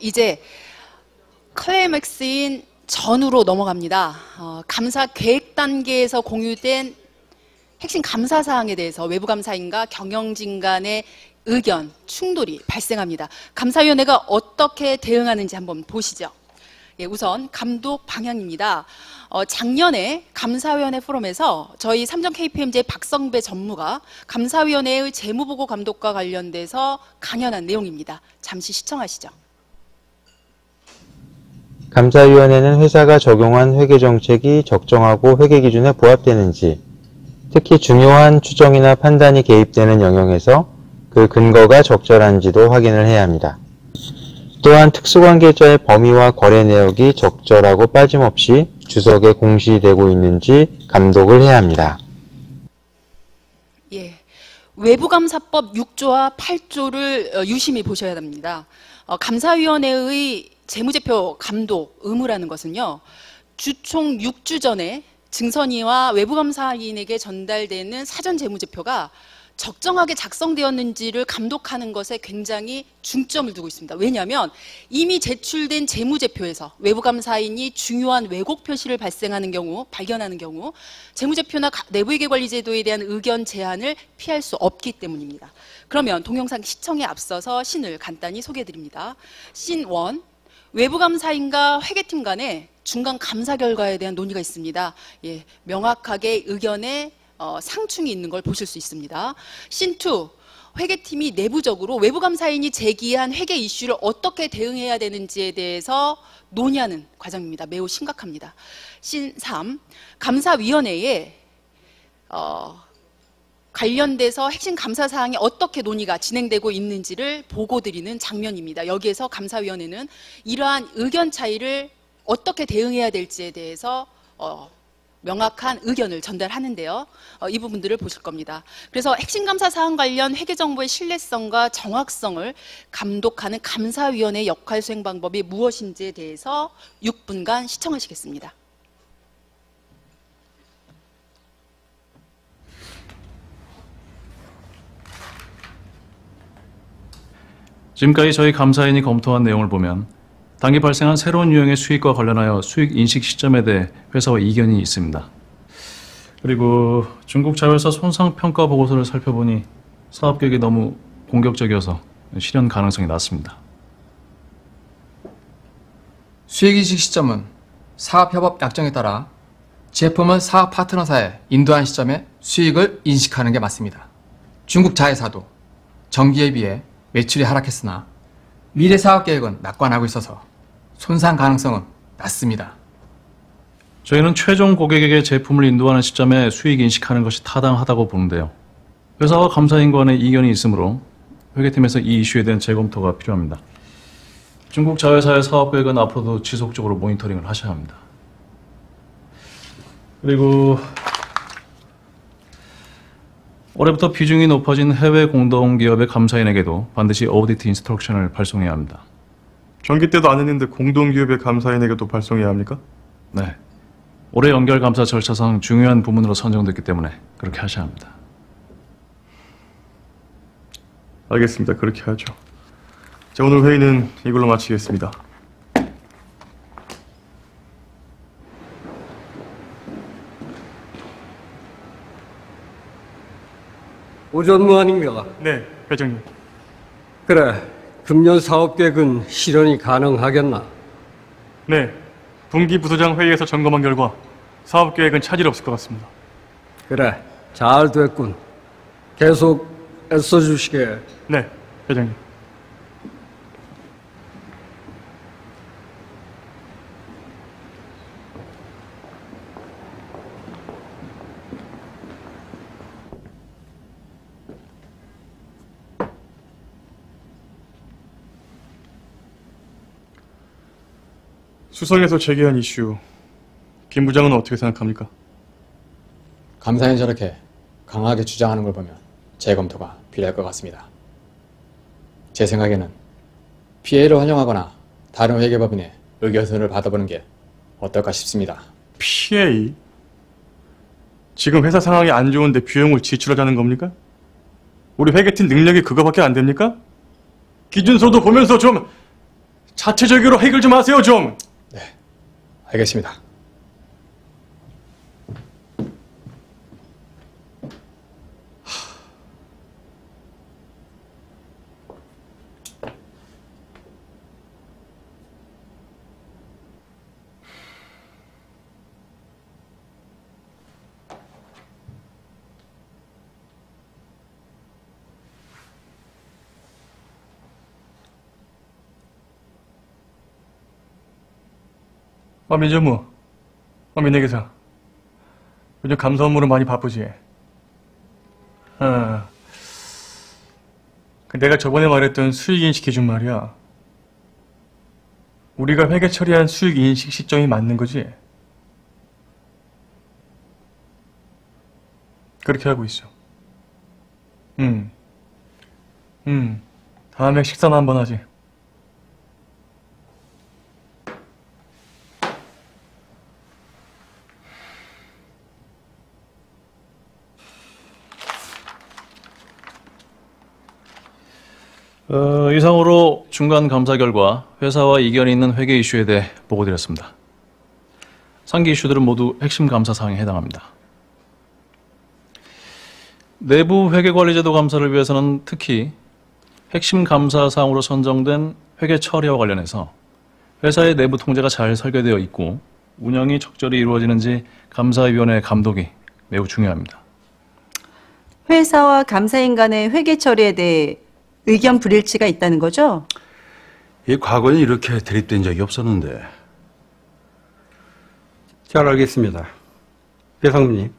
이제 클라이맥스인 전으로 넘어갑니다. 감사 계획 단계에서 공유된 핵심 감사 사항에 대해서 외부감사인과 경영진 간의 의견, 충돌이 발생합니다. 감사위원회가 어떻게 대응하는지 한번 보시죠. 예, 우선 감독 방향입니다. 작년에 감사위원회 포럼에서 저희 삼성 KPMG의 박성배 전무가 감사위원회의 재무보고 감독과 관련돼서 강연한 내용입니다. 잠시 시청하시죠. 감사위원회는 회사가 적용한 회계정책이 적정하고 회계기준에 부합되는지, 특히 중요한 추정이나 판단이 개입되는 영역에서 그 근거가 적절한지도 확인을 해야 합니다. 또한 특수관계자의 범위와 거래 내역이 적절하고 빠짐없이 주석에 공시되고 있는지 감독을 해야 합니다. 예, 외부감사법 6조와 8조를 유심히 보셔야 됩니다. 감사위원회의 재무제표 감독 의무라는 것은요, 주총 6주 전에 증선위와 외부감사인에게 전달되는 사전 재무제표가 적정하게 작성되었는지를 감독하는 것에 굉장히 중점을 두고 있습니다. 왜냐하면 이미 제출된 재무제표에서 외부감사인이 중요한 왜곡 표시를 발견하는 경우 재무제표나 내부회계관리제도에 대한 의견 제안을 피할 수 없기 때문입니다. 그러면 동영상 시청에 앞서서 씬을 간단히 소개해드립니다. 씬 1, 외부감사인과 회계팀 간에 중간 감사 결과에 대한 논의가 있습니다. 예, 명확하게 의견에 상충이 있는 걸 보실 수 있습니다. 씬 2, 회계팀이 내부적으로 외부감사인이 제기한 회계 이슈를 어떻게 대응해야 되는지에 대해서 논의하는 과정입니다. 매우 심각합니다. 씬 3, 감사위원회에 관련돼서 핵심 감사 사항이 어떻게 논의가 진행되고 있는지를 보고드리는 장면입니다. 여기에서 감사위원회는 이러한 의견 차이를 어떻게 대응해야 될지에 대해서 명확한 의견을 전달하는데요. 이 부분들을 보실 겁니다. 그래서 핵심 감사 사항 관련 회계 정보의 신뢰성과 정확성을 감독하는 감사위원회의 역할 수행 방법이 무엇인지에 대해서 6분간 시청하시겠습니다. 지금까지 저희 감사인이 검토한 내용을 보면 당기 발생한 새로운 유형의 수익과 관련하여 수익 인식 시점에 대해 회사와 이견이 있습니다. 그리고 중국 자회사 손상평가 보고서를 살펴보니 사업계획이 너무 공격적이어서 실현 가능성이 낮습니다. 수익 인식 시점은 사업협업 약정에 따라 제품을 사업 파트너사에 인도한 시점에 수익을 인식하는 게 맞습니다. 중국 자회사도 전기에 비해 매출이 하락했으나 미래 사업 계획은 낙관하고 있어서 손상 가능성은 낮습니다. 저희는 최종 고객에게 제품을 인도하는 시점에 수익 인식하는 것이 타당하다고 보는데요. 회사와 감사인 간의 이견이 있으므로 회계팀에서 이 이슈에 대한 재검토가 필요합니다. 중국 자회사의 사업 계획은 앞으로도 지속적으로 모니터링을 하셔야 합니다. 그리고 올해부터 비중이 높아진 해외 공동기업의 감사인에게도 반드시 오디트 인스트럭션을 발송해야 합니다. 전기 때도 안 했는데 공동기업의 감사인에게도 발송해야 합니까? 네. 올해 연결 감사 절차상 중요한 부문으로 선정됐기 때문에 그렇게 하셔야 합니다. 알겠습니다. 그렇게 하죠. 자, 오늘 회의는 이걸로 마치겠습니다. 오전무 아닌가? 네, 회장님. 그래, 금년 사업계획은 실현이 가능하겠나? 네, 분기 부서장 회의에서 점검한 결과 사업계획은 차질 없을 것 같습니다. 그래, 잘 됐군. 계속 애써주시게. 네, 회장님. 수성에서 제기한 이슈, 김 부장은 어떻게 생각합니까? 감사인 저렇게 강하게 주장하는 걸 보면 재검토가 필요할 것 같습니다. 제 생각에는 PA를 활용하거나 다른 회계법인의 의견서를 받아보는 게 어떨까 싶습니다. PA? 지금 회사 상황이 안 좋은데 비용을 지출하자는 겁니까? 우리 회계팀 능력이 그거밖에 안 됩니까? 기준서도 보면서 좀 자체적으로 해결 좀 하세요, 좀. 네, 알겠습니다. 민전무, 민내기사. 요즘 감사 업무로 많이 바쁘지? 내가 저번에 말했던 수익인식 기준 말이야. 우리가 회계 처리한 수익인식 시점이 맞는 거지? 그렇게 하고 있어. 다음에 식사나 한번 하지. 이상으로 중간 감사 결과 회사와 이견이 있는 회계 이슈에 대해 보고드렸습니다. 상기 이슈들은 모두 핵심 감사 사항에 해당합니다. 내부 회계관리제도 감사를 위해서는 특히 핵심 감사 사항으로 선정된 회계 처리와 관련해서 회사의 내부 통제가 잘 설계되어 있고 운영이 적절히 이루어지는지 감사위원회의 감독이 매우 중요합니다. 회사와 감사인 간의 회계 처리에 대해 의견 불일치가 있다는 거죠? 이 과거에 이렇게 대립된 적이 없었는데. 잘 알겠습니다. 배상무님,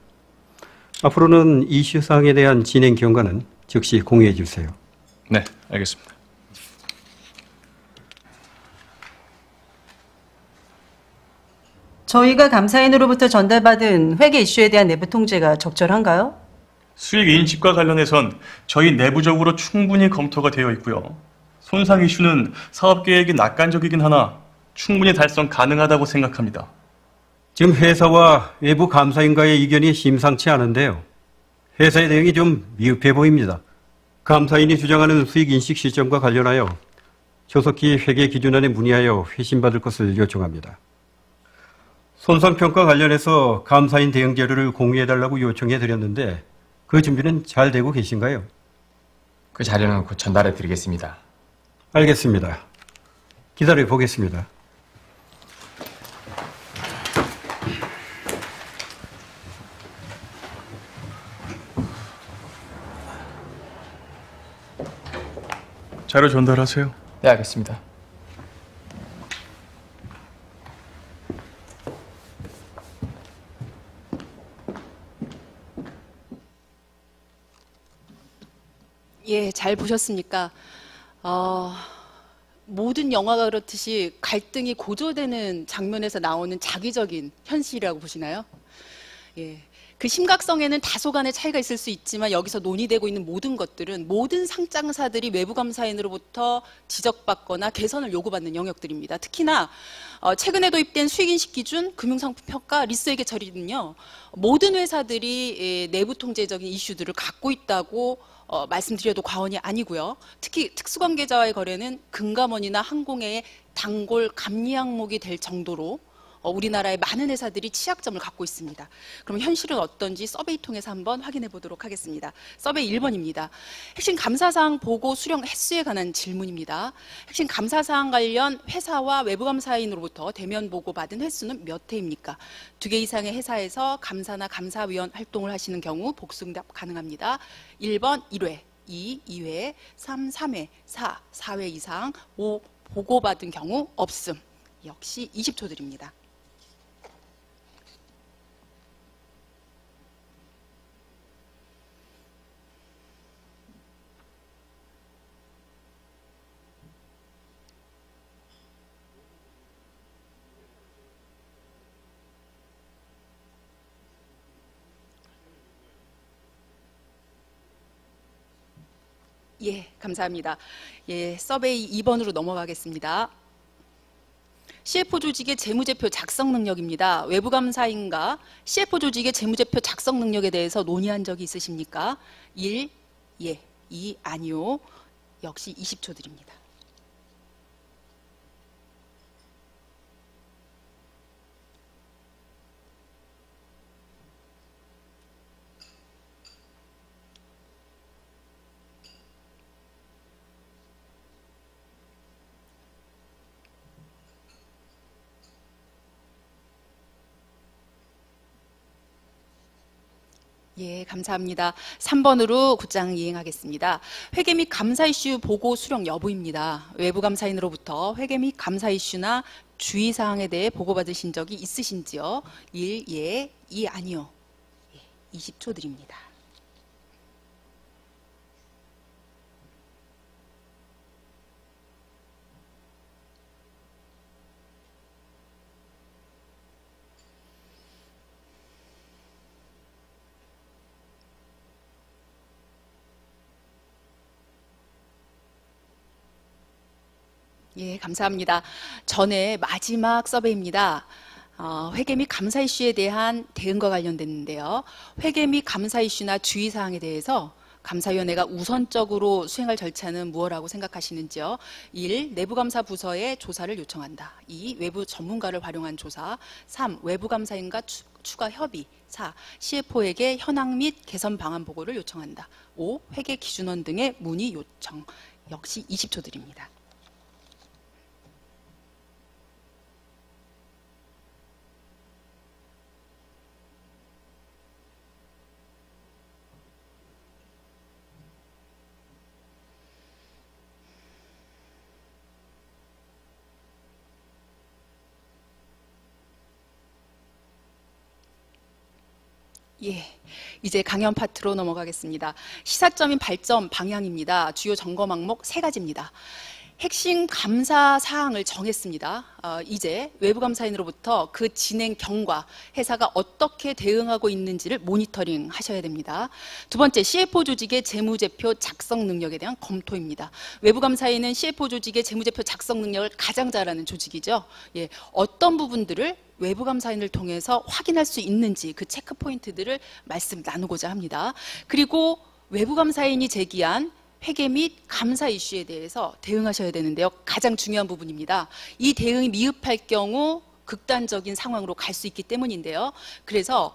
앞으로는 이슈 사항에 대한 진행 경과는 즉시 공유해 주세요. 네, 알겠습니다. 저희가 감사인으로부터 전달받은 회계 이슈에 대한 내부 통제가 적절한가요? 수익 인식과 관련해선 저희 내부적으로 충분히 검토가 되어 있고요. 손상 이슈는 사업 계획이 낙관적이긴 하나 충분히 달성 가능하다고 생각합니다. 지금 회사와 외부 감사인과의 의견이 심상치 않은데요. 회사의 내용이 좀 미흡해 보입니다. 감사인이 주장하는 수익 인식 시점과 관련하여 조속히 회계 기준안에 문의하여 회신받을 것을 요청합니다. 손상평가 관련해서 감사인 대응 자료를 공유해달라고 요청해 드렸는데 그 준비는 잘 되고 계신가요? 그 자료는 곧 전달해 드리겠습니다. 알겠습니다. 기다려 보겠습니다. 자료 전달하세요. 네, 알겠습니다. 예, 잘 보셨습니까? 모든 영화가 그렇듯이 갈등이 고조되는 장면에서 나오는 자기적인 현실이라고 보시나요? 예. 그 심각성에는 다소 간의 차이가 있을 수 있지만 여기서 논의되고 있는 모든 것들은 모든 상장사들이 외부 감사인으로부터 지적받거나 개선을 요구받는 영역들입니다. 특히나 최근에 도입된 수익인식 기준, 금융상품 평가, 리스회계 처리는요. 모든 회사들이 내부 통제적인 이슈들을 갖고 있다고 말씀드려도 과언이 아니고요. 특히 특수관계자와의 거래는 금감원이나 항공회의 단골 감리 항목이 될 정도로 우리나라의 많은 회사들이 취약점을 갖고 있습니다. 그럼 현실은 어떤지 서베이 통해서 한번 확인해 보도록 하겠습니다. 서베이 1번입니다. 핵심 감사사항 보고 수령 횟수에 관한 질문입니다. 핵심 감사사항 관련 회사와 외부감사인으로부터 대면 보고 받은 횟수는 몇 회입니까? 2개 이상의 회사에서 감사나 감사위원 활동을 하시는 경우 복수응답 가능합니다. 1번 1회, 2, 2회, 3, 3회, 4, 4회 이상, 5, 보고받은 경우 없음. 역시 20초 드립니다. 예, 감사합니다. 예, 서베이 2번으로 넘어가겠습니다. CFO 조직의 재무제표 작성 능력입니다. 외부감사인과 CFO 조직의 재무제표 작성 능력에 대해서 논의한 적이 있으십니까? 1, 예, 2, 아니요. 역시 20초 드립니다. 예, 감사합니다. 3번으로 곧장 이행하겠습니다. 회계 및 감사 이슈 보고 수령 여부입니다. 외부 감사인으로부터 회계 및 감사 이슈나 주의사항에 대해 보고받으신 적이 있으신지요? 1, 예, 2, 아니요. 예, 20초 드립니다. 예, 감사합니다. 전에 마지막 서베이입니다. 회계 및 감사 이슈에 대한 대응과 관련됐는데요. 회계 및 감사 이슈나 주의사항에 대해서 감사위원회가 우선적으로 수행할 절차는 무엇이라고 생각하시는지요? 1. 내부감사 부서에 조사를 요청한다. 2. 외부 전문가를 활용한 조사. 3. 외부감사인과 추가 협의. 4. CFO에게 현황 및 개선 방안 보고를 요청한다. 5. 회계 기준원 등의 문의 요청. 역시 20초 드립니다. 예, 이제 강연 파트로 넘어가겠습니다. 시사점인 발전 방향입니다. 주요 점검 항목 3가지입니다. 핵심 감사 사항을 정했습니다. 이제 외부 감사인으로부터 그 진행 경과, 회사가 어떻게 대응하고 있는지를 모니터링 하셔야 됩니다. 두 번째, CFO 조직의 재무제표 작성 능력에 대한 검토입니다. 외부 감사인은 CFO 조직의 재무제표 작성 능력을 가장 잘하는 조직이죠. 예, 어떤 부분들을 외부 감사인을 통해서 확인할 수 있는지 그 체크 포인트들을 말씀 나누고자 합니다. 그리고 외부 감사인이 제기한 회계 및 감사 이슈에 대해서 대응하셔야 되는데요. 가장 중요한 부분입니다. 이 대응이 미흡할 경우 극단적인 상황으로 갈 수 있기 때문인데요. 그래서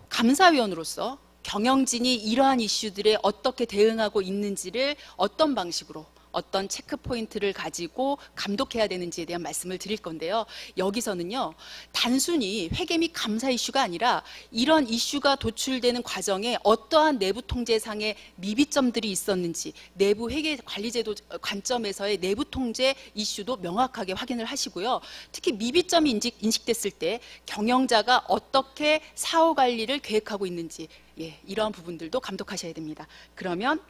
감사위원으로서 경영진이 이러한 이슈들에 어떻게 대응하고 있는지를 어떤 방식으로 어떤 체크 포인트를 가지고 감독해야 되는지에 대한 말씀을 드릴 건데요. 여기서는요, 단순히 회계 및 감사 이슈가 아니라 이런 이슈가 도출되는 과정에 어떠한 내부 통제상의 미비점들이 있었는지, 내부 회계 관리제도 관점에서의 내부 통제 이슈도 명확하게 확인을 하시고요. 특히 미비점이 인식됐을 때 경영자가 어떻게 사후 관리를 계획하고 있는지, 예, 이러한 부분들도 감독하셔야 됩니다. 그러면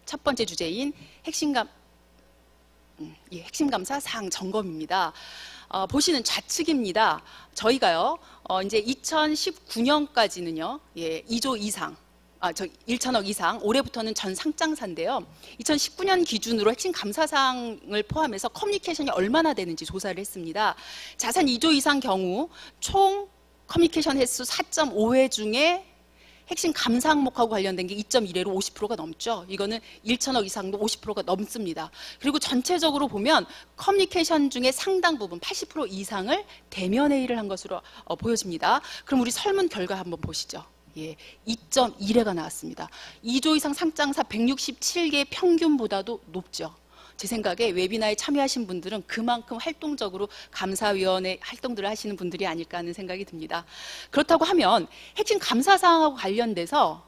첫 번째 주제인 핵심 감사 사항 점검입니다. 보시는 좌측입니다. 저희가요, 이제 2019년까지는요, 예, 2조 이상, 1천억 이상, 올해부터는 전 상장사인데요. 2019년 기준으로 핵심 감사 사항을 포함해서 커뮤니케이션이 얼마나 되는지 조사를 했습니다. 자산 2조 이상 경우 총 커뮤니케이션 횟수 4.5회 중에 핵심 감사 항목하고 관련된 게 2.1회로 50%가 넘죠. 이거는 1천억 이상도 50%가 넘습니다. 그리고 전체적으로 보면 커뮤니케이션 중에 상당 부분 80% 이상을 대면 회의를 한 것으로 보여집니다. 그럼 우리 설문 결과 한번 보시죠. 예, 2.1회가 나왔습니다. 2조 이상 상장사 167개 평균보다도 높죠. 제 생각에 웨비나에 참여하신 분들은 그만큼 활동적으로 감사위원회 활동들을 하시는 분들이 아닐까 하는 생각이 듭니다. 그렇다고 하면 핵심 감사 사항하고 관련돼서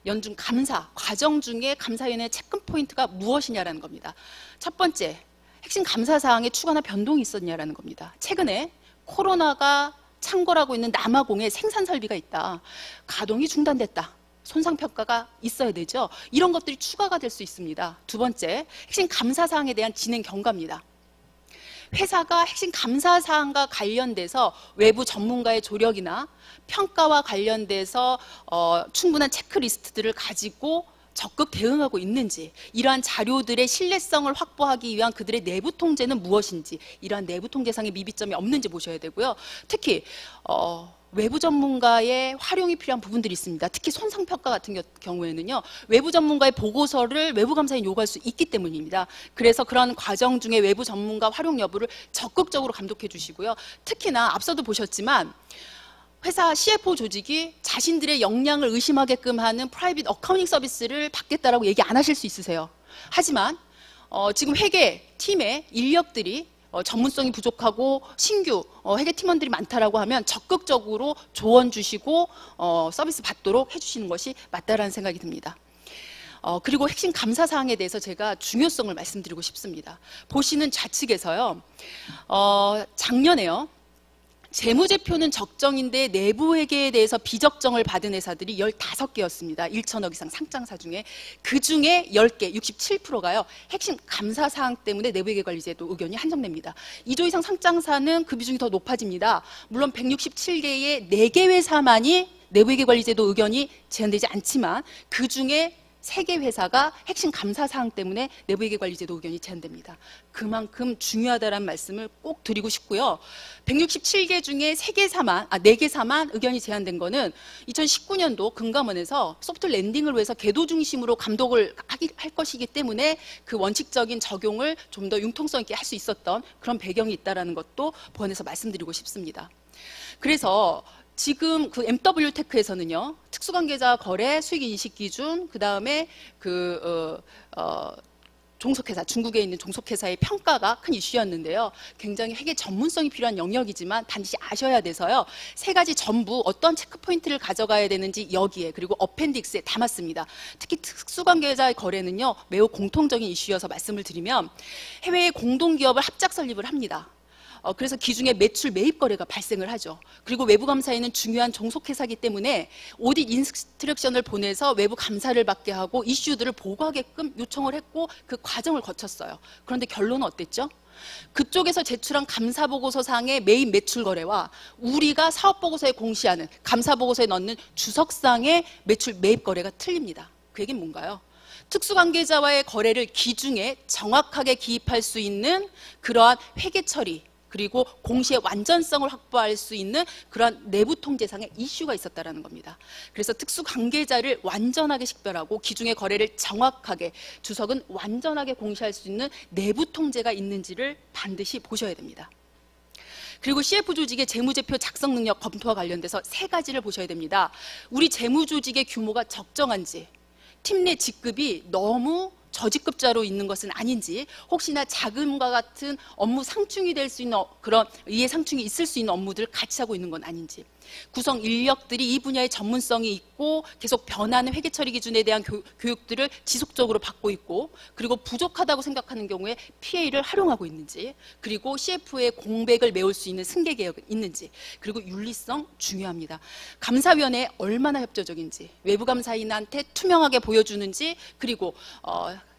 연중 감사 과정 중에 감사위원회 체크 포인트가 무엇이냐라는 겁니다. 첫 번째, 핵심 감사 사항에 추가나 변동이 있었냐라는 겁니다. 최근에 코로나가 창궐하고 있는 남아공에 생산 설비가 있다. 가동이 중단됐다. 손상평가가 있어야 되죠. 이런 것들이 추가가 될 수 있습니다. 두 번째, 핵심 감사사항에 대한 진행 경과입니다. 회사가 핵심 감사사항과 관련돼서 외부 전문가의 조력이나 평가와 관련돼서 충분한 체크리스트들을 가지고 적극 대응하고 있는지, 이러한 자료들의 신뢰성을 확보하기 위한 그들의 내부 통제는 무엇인지, 이러한 내부 통제상의 미비점이 없는지 보셔야 되고요. 특히 외부 전문가의 활용이 필요한 부분들이 있습니다. 특히 손상평가 같은 경우에는요, 외부 전문가의 보고서를 외부 감사인이 요구할 수 있기 때문입니다. 그래서 그런 과정 중에 외부 전문가 활용 여부를 적극적으로 감독해 주시고요. 특히나 앞서도 보셨지만 회사 CFO 조직이 자신들의 역량을 의심하게끔 하는 프라이빗 어카운팅 서비스를 받겠다라고 얘기 안 하실 수 있으세요. 하지만 지금 회계 팀의 인력들이 전문성이 부족하고 신규 회계 팀원들이 많다라고 하면 적극적으로 조언 주시고 서비스 받도록 해주시는 것이 맞다라는 생각이 듭니다. 그리고 핵심 감사 사항에 대해서 제가 중요성을 말씀드리고 싶습니다. 보시는 좌측에서요, 작년에요, 재무제표는 적정인데 내부 회계에 대해서 비적정을 받은 회사들이 15개였습니다. 1천억 이상 상장사 중에. 그 중에 10개, 67%가요. 핵심 감사 사항 때문에 내부회계관리제도 의견이 한정됩니다. 2조 이상 상장사는 그 비중이 더 높아집니다. 물론 167개의 4개 회사만이 내부회계관리제도 의견이 제한되지 않지만 그 중에 3개 회사가 핵심 감사 사항 때문에 내부회계관리제도 의견이 제한됩니다. 그만큼 중요하다는 말씀을 꼭 드리고 싶고요. 167개 중에 4개사만 의견이 제한된 거는 2019년도 금감원에서 소프트 랜딩을 위해서 궤도 중심으로 감독을 할 것이기 때문에 그 원칙적인 적용을 좀 더 융통성 있게 할 수 있었던 그런 배경이 있다는 것도 보완해서 말씀드리고 싶습니다. 그래서 지금 그 MW테크에서는요, 특수관계자 거래 수익인식 기준, 그 다음에 종속회사, 중국에 있는 종속회사의 평가가 큰 이슈였는데요. 굉장히 회계 전문성이 필요한 영역이지만 반드시 아셔야 돼서요, 3가지 전부 어떤 체크포인트를 가져가야 되는지 여기에, 그리고 어펜딕스에 담았습니다. 특히 특수관계자의 거래는요, 매우 공통적인 이슈여서 말씀을 드리면, 해외의 공동기업을 합작 설립을 합니다. 그래서 기중에 매출 매입 거래가 발생을 하죠. 그리고 외부 감사에는 중요한 종속회사이기 때문에 오딧 인스트럭션을 보내서 외부 감사를 받게 하고 이슈들을 보고하게끔 요청을 했고 그 과정을 거쳤어요. 그런데 결론은 어땠죠? 그쪽에서 제출한 감사보고서상의 매입 매출 거래와 우리가 사업보고서에 공시하는 감사보고서에 넣는 주석상의 매출 매입 거래가 틀립니다. 그 얘기는 뭔가요? 특수관계자와의 거래를 기중에 정확하게 기입할 수 있는 그러한 회계 처리, 그리고 공시의 완전성을 확보할 수 있는 그런 내부 통제상의 이슈가 있었다는 겁니다. 그래서 특수관계자를 완전하게 식별하고 기중의 거래를 정확하게, 주석은 완전하게 공시할 수 있는 내부 통제가 있는지를 반드시 보셔야 됩니다. 그리고 CF 조직의 재무제표 작성 능력 검토와 관련돼서 3가지를 보셔야 됩니다. 우리 재무조직의 규모가 적정한지, 팀 내 직급이 너무 저직급자로 있는 것은 아닌지, 혹시나 자금과 같은 업무 상충이 될 수 있는 그런 이해 상충이 있을 수 있는 업무들을 같이 하고 있는 건 아닌지, 구성 인력들이 이 분야의 전문성이 있고 계속 변하는 회계 처리 기준에 대한 교육들을 지속적으로 받고 있고, 그리고 부족하다고 생각하는 경우에 PA를 활용하고 있는지, 그리고 CF의 공백을 메울 수 있는 승계 계획이 있는지, 그리고 윤리성 중요합니다. 감사위원회에 얼마나 협조적인지, 외부 감사인한테 투명하게 보여주는지, 그리고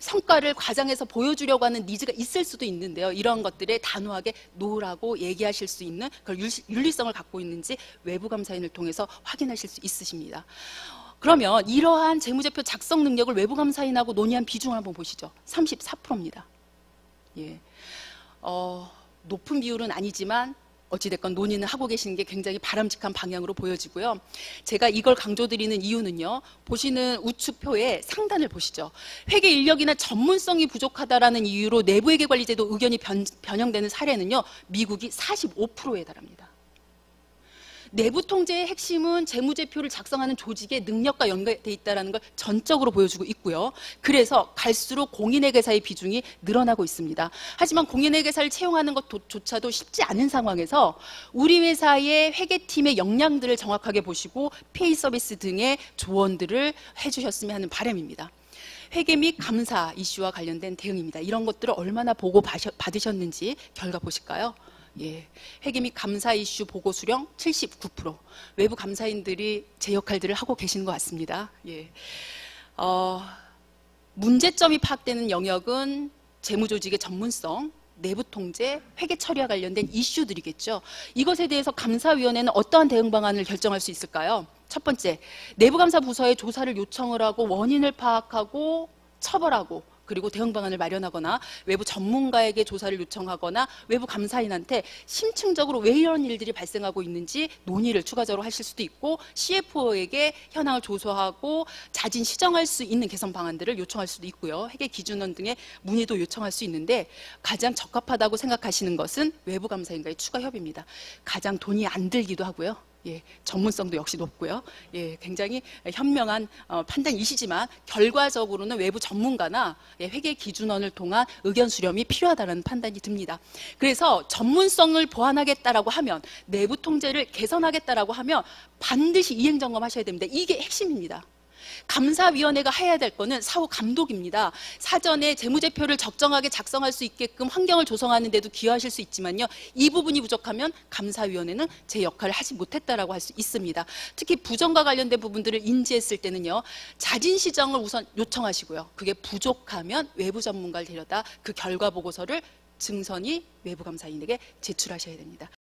성과를 과장해서 보여주려고 하는 니즈가 있을 수도 있는데요. 이런 것들에 단호하게 노라고 얘기하실 수 있는 그런 윤리성을 갖고 있는지 외부 감사인을 통해서 확인하실 수 있으십니다. 그러면 이러한 재무제표 작성 능력을 외부 감사인하고 논의한 비중을 한번 보시죠. 34%입니다. 예. 높은 비율은 아니지만 어찌됐건 논의는 하고 계시는 게 굉장히 바람직한 방향으로 보여지고요. 제가 이걸 강조드리는 이유는요, 보시는 우측표의 상단을 보시죠. 회계 인력이나 전문성이 부족하다라는 이유로 내부회계관리제도 의견이 변형되는 사례는요, 미국이 45%에 달합니다. 내부 통제의 핵심은 재무제표를 작성하는 조직의 능력과 연결되어 있다는 걸 전적으로 보여주고 있고요. 그래서 갈수록 공인회계사의 비중이 늘어나고 있습니다. 하지만 공인회계사를 채용하는 것조차도 쉽지 않은 상황에서 우리 회사의 회계팀의 역량들을 정확하게 보시고 페이 서비스 등의 조언들을 해주셨으면 하는 바람입니다. 회계 및 감사 이슈와 관련된 대응입니다. 이런 것들을 얼마나 보고 받으셨는지 결과 보실까요? 예, 회계 및 감사 이슈 보고 수령 79%. 외부 감사인들이 제 역할들을 하고 계시는 것 같습니다. 예. 문제점이 파악되는 영역은 재무조직의 전문성, 내부 통제, 회계 처리와 관련된 이슈들이겠죠. 이것에 대해서 감사위원회는 어떠한 대응 방안을 결정할 수 있을까요? 첫 번째, 내부감사 부서에 조사를 요청을 하고 원인을 파악하고 처벌하고, 그리고 대응 방안을 마련하거나 외부 전문가에게 조사를 요청하거나 외부 감사인한테 심층적으로 왜 이런 일들이 발생하고 있는지 논의를 추가적으로 하실 수도 있고, CFO에게 현황을 조사하고 자진 시정할 수 있는 개선 방안들을 요청할 수도 있고요. 회계 기준원 등의 문의도 요청할 수 있는데, 가장 적합하다고 생각하시는 것은 외부 감사인과의 추가 협의입니다. 가장 돈이 안 들기도 하고요. 예, 전문성도 역시 높고요. 예, 굉장히 현명한 판단이시지만 결과적으로는 외부 전문가나 회계 기준원을 통한 의견 수렴이 필요하다는 판단이 듭니다. 그래서 전문성을 보완하겠다라고 하면 내부 통제를 개선하겠다라고 하면 반드시 이행 점검하셔야 됩니다. 이게 핵심입니다. 감사위원회가 해야 될 거는 사후 감독입니다. 사전에 재무제표를 적정하게 작성할 수 있게끔 환경을 조성하는 데도 기여하실 수 있지만요. 이 부분이 부족하면 감사위원회는 제 역할을 하지 못했다라고 할 수 있습니다. 특히 부정과 관련된 부분들을 인지했을 때는요. 자진시정을 우선 요청하시고요. 그게 부족하면 외부 전문가를 데려다 그 결과 보고서를 증선이 외부감사인에게 제출하셔야 됩니다.